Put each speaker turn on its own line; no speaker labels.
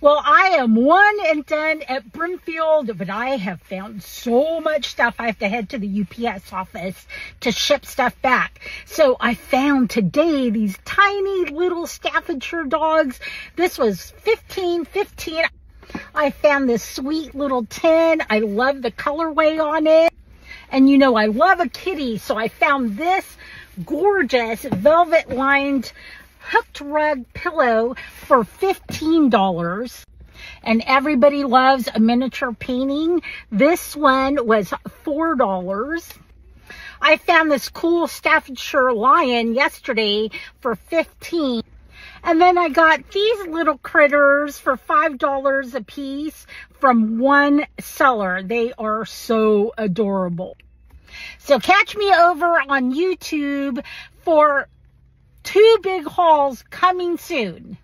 Well, I am one and done at Brimfield, but I have found so much stuff. I have to head to the UPS office to ship stuff back. So I found today these tiny little Staffordshire dogs. This was $15.15. I found this sweet little tin. I love the colorway on it. And you know, I love a kitty, so I found this gorgeous velvet lined hooked rug pillow for $15. And everybody loves a miniature painting. This one was $4. I found this cool Staffordshire lion yesterday for $15. And then I got these little critters for $5 a piece from one seller. They are so adorable. So catch me over on YouTube for 2 big hauls coming soon.